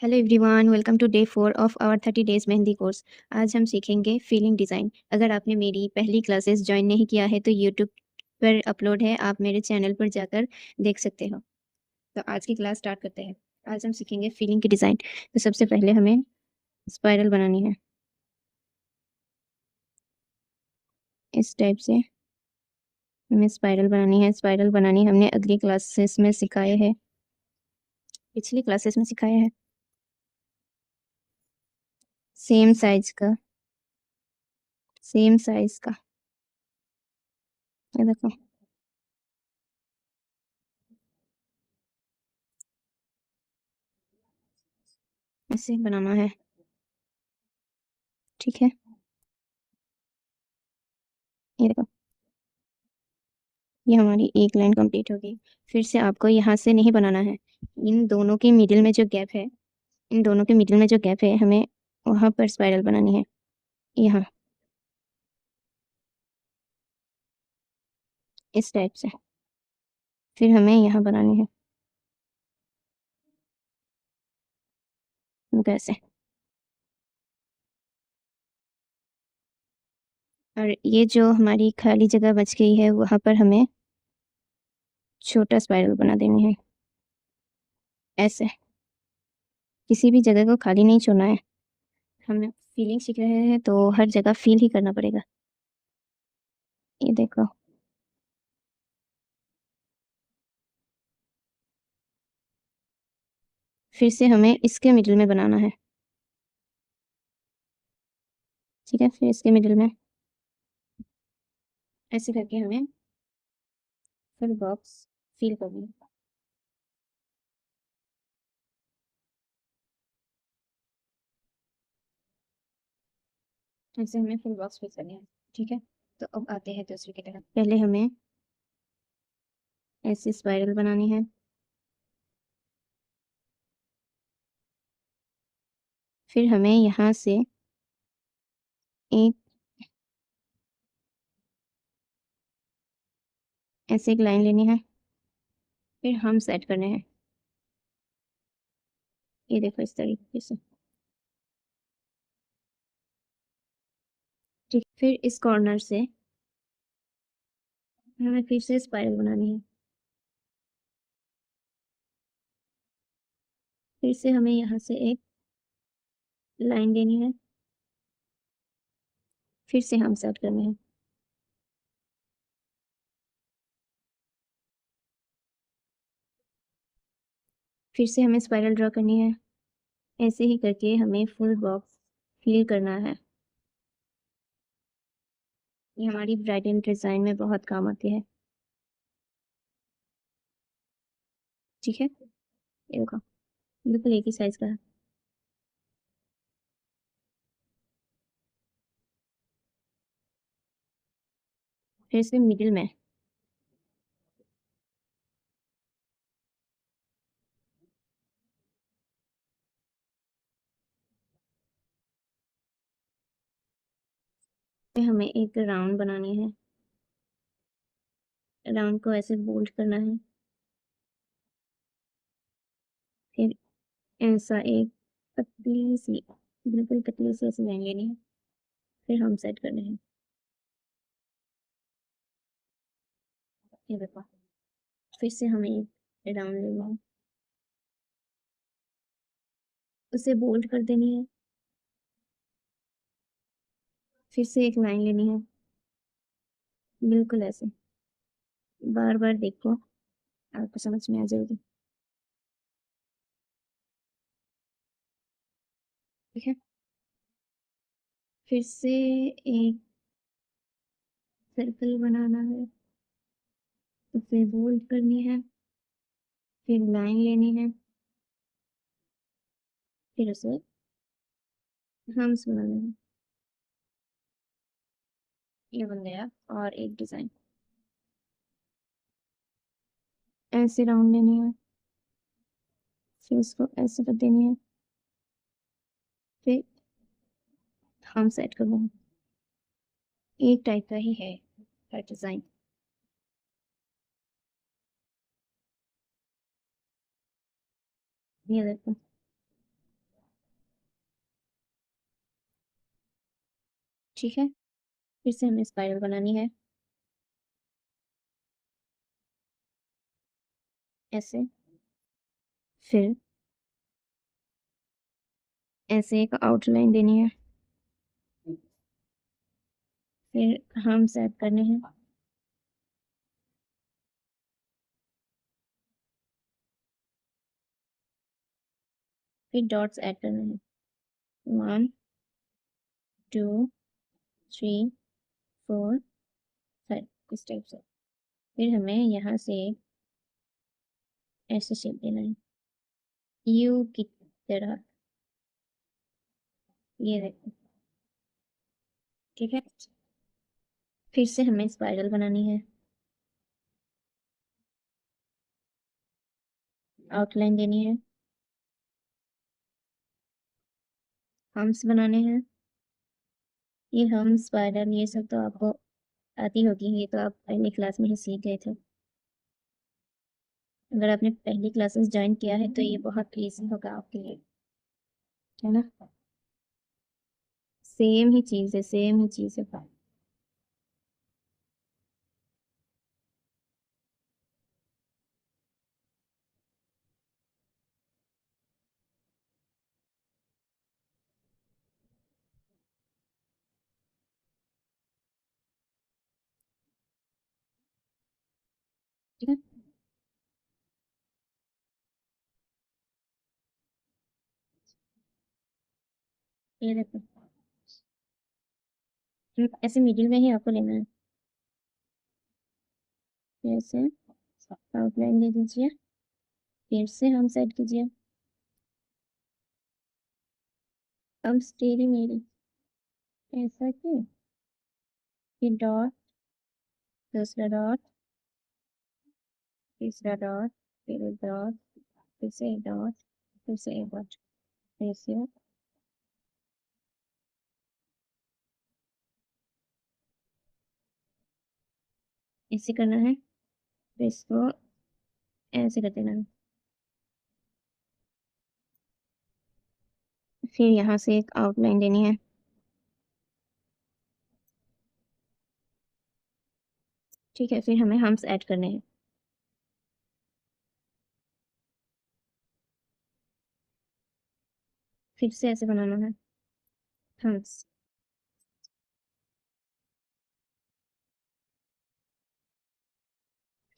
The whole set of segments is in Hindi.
Hello everyone, welcome to day 4 of our 30 days mehndi course. आज हम सीखेंगे फीलिंग डिज़ाइन। अगर आपने मेरी पहली क्लासेस ज्वाइन नहीं किया है तो यूट्यूब पर अपलोड है, आप मेरे चैनल पर जाकर देख सकते हो। तो आज की क्लास स्टार्ट करते हैं। आज हम सीखेंगे फीलिंग की डिज़ाइन। तो सबसे पहले हमें स्पाइरल बनानी है, इस टाइप से हमें स्पाइरल बनानी है। स्पाइरल बनानी हमने अगली क्लासेस में सिखाए हैं, पिछली क्लासेस में सिखाया है। सेम साइज का, सेम साइज का, ये देखो। ऐसे बनाना है, ठीक है। ये देखो, ये हमारी एक लाइन कंप्लीट हो गई। फिर से आपको यहाँ से नहीं बनाना है, इन दोनों के मिडिल में जो गैप है, इन दोनों के मिडिल में जो गैप है हमें वहाँ पर स्पाइरल बनानी है, यहाँ इस टाइप से। फिर हमें यहाँ बनानी है कैसे। और ये जो हमारी खाली जगह बच गई है वहाँ पर हमें छोटा स्पाइरल बना देनी है, ऐसे। किसी भी जगह को खाली नहीं छोड़ना है। हम फीलिंग सीख रहे हैं तो हर जगह फील ही करना पड़ेगा। ये देखो, फिर से हमें इसके मिडिल में बनाना है, ठीक है। फिर इसके मिडिल में ऐसे करके हमें फुल बॉक्स फील करनी है। ऐसे हमें फुल बॉक्स फिल करनी है, ठीक है। तो अब आते हैं दूसरी की तरफ। पहले हमें ऐसे स्पाइरल बनानी है, फिर हमें यहाँ से एक ऐसे एक लाइन लेनी है, फिर हम सेट करने हैं। ये देखो, इस तरीके से, ठीक। फिर इस कॉर्नर से हमें फिर से स्पाइरल बनानी है, फिर से हमें यहाँ से एक लाइन लेनी है, फिर से हम सेट करने हैं। फिर से हमें स्पाइरल ड्रॉ करनी है। ऐसे ही करके हमें फुल बॉक्स फिल करना है। ये हमारी ब्राइडल डिज़ाइन में बहुत काम आती है, ठीक है। ये देखो, बिल्कुल एक ही साइज का है। फिर से मिडिल में हमें एक राउंड बनानी है। राउंड को ऐसे बोल्ड करना है, फिर ऐसा एक पतली सी, बिल्कुल पतली सी ऐसी लाइन लेनी है, फिर हम सेट करने हैं। ये देखो, फिर से हमें एक राउंड लेना है, उसे बोल्ड कर देनी है, फिर से एक लाइन लेनी है, बिल्कुल ऐसे। बार बार देखो, आपको समझ में आ जाएगी, ठीक है। फिर से एक सर्कल बनाना है, उसे बोल्ड करनी है, फिर लाइन लेनी है, फिर उसे हम्स बनाना है। ये बन गया और एक डिजाइन। ऐसे राउंड लेनी है, फिर उसको ऐसे कर देनी है, फिर हम सेट कर देंगे। एक टाइप का ही है हर डिजाइन। ये देखो, ठीक है, फिर से हमें स्पाइरल बनानी है, ऐसे। फिर ऐसे एक आउटलाइन देनी है, फिर हम सेट करने हैं, फिर डॉट्स ऐड करने हैं, 1 2 3 4 5, इस टाइप से। फिर हमें यहाँ से ऐसे शेप देना है, यू की तरह, ये देखो। ठीक है, फिर से हमें स्पाइरल बनानी है, आउटलाइन देनी है, हम्स बनाने हैं। ये हम स्पाइरल ये सब तो आपको आती होगी, ये तो आप पहली क्लास में ही सीख गए थे। अगर आपने पहली क्लासेस ज्वाइन किया है तो ये बहुत ईजी होगा आपके लिए, है ना। सेम ही चीज़ है, सेम ही चीज़ है। ठीक है, ये देखो, ऐसे मिडिल में ही आपको लेना है, ऐसे आउटलाइन दे दीजिए, फिर से हम सेट कीजिए, अब स्टेरी मेरी ऐसा क्यों, फिर डॉट, दूसरा डॉट, तीसरा डॉट, फिर एक डॉट, फिर से एक डॉट, फिर से एक डॉट, फिर से ऐसे करना है, फिर इसको ऐसे कर देना है, फिर यहाँ से एक आउटलाइन देनी है, ठीक है। फिर हमें हम्स ऐड करने हैं, फिर से ऐसे बनाना है हम्स,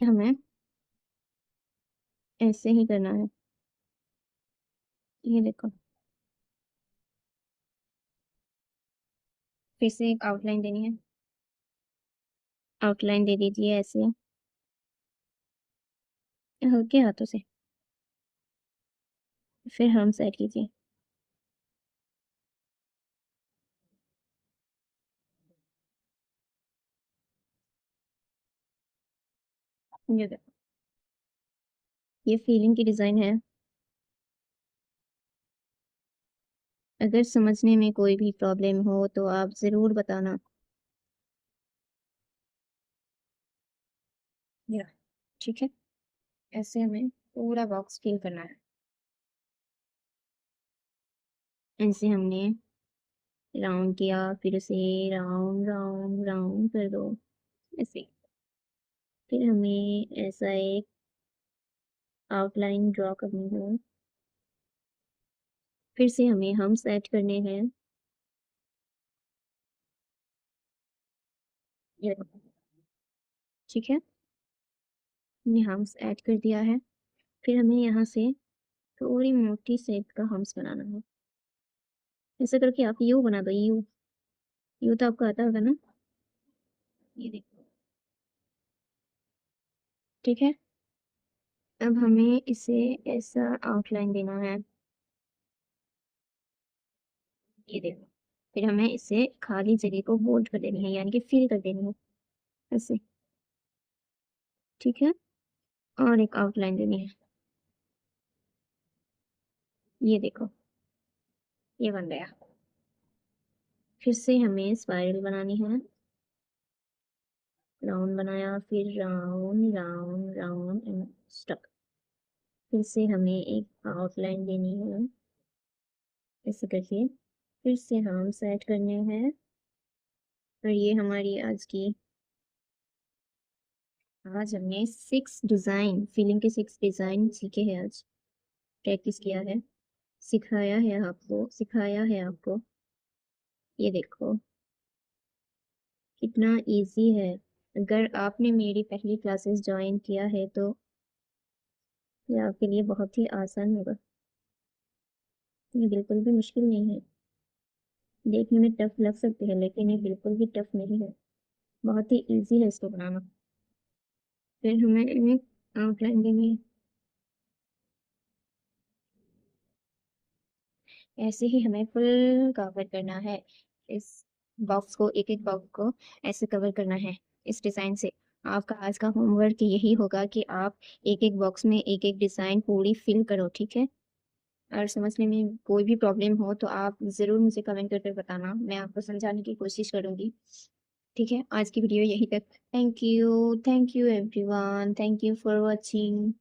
हमें ऐसे ही करना है, ये देखो। फिर से एक आउटलाइन देनी है, आउटलाइन दे दीजिए ऐसे हल्के हाथों से, फिर हम सेट कीजिए, ये देखो, ये फीलिंग की डिज़ाइन है। अगर समझने में कोई भी प्रॉब्लम हो तो आप ज़रूर बताना। या ठीक है, ऐसे हमें पूरा बॉक्स फिल करना है, ऐसे हमने राउंड किया, फिर उसे राउंड राउंड राउंड कर दो, ऐसे। फिर हमें ऐसा एक आउटलाइन ड्रॉ करनी है, फिर से हमें हम सेट करने हैं, ये देखो। ठीक है, हमने हम्स ऐड कर दिया है, फिर हमें यहाँ से थोड़ी मोटी शेप का हम्स बनाना है, ऐसा करके आप यू बना दो, यू। यू तो आपको आता होगा ना, ये देखो। ठीक है, अब हमें इसे ऐसा आउटलाइन देना है, ये देखो। फिर हमें इसे खाली जगह को बोल्ड कर देनी है, यानी कि फिल कर देनी है, ऐसे। ठीक है, और एक आउटलाइन देनी है, ये देखो, ये बन गया। फिर से हमें स्पाइरल बनानी है, राउंड बनाया, फिर round round round and stuck. फिर से हमें एक आउटलाइन देनी है, ऐसे करके। फिर से हम सेट करने हैं, और ये हमारी आज हमने 6 डिज़ाइन फीलिंग के 6 डिज़ाइन सीखे हैं आज, प्रैक्टिस किया है, सिखाया है आपको। ये देखो, कितना ईज़ी है। अगर आपने मेरी पहली क्लासेस जॉइन किया है तो ये आपके लिए बहुत ही आसान होगा। ये बिल्कुल भी मुश्किल नहीं है। देखने में टफ लग सकते हैं लेकिन ये बिल्कुल भी टफ नहीं है। बहुत ही ईज़ी है इसको बनाना। फिर हमें इन्हें आउटलाइन देनी है। ऐसे ही हमें फुल कवर करना है। इस एक-एक बॉक्स को ऐसे कवर करना है इस डिज़ाइन से। आपका आज का होमवर्क यही होगा कि आप एक-एक बॉक्स में एक-एक डिज़ाइन पूरी फिल करो, ठीक है? और समझने में कोई भी प्रॉब्लम हो तो आप ज़रूर मुझे कमेंट करके बताना, मैं आपको समझाने की कोशिश करूँगी। ठीक है? आज की वीडियो यहीं तक। Thank you everyone, thank you for watching.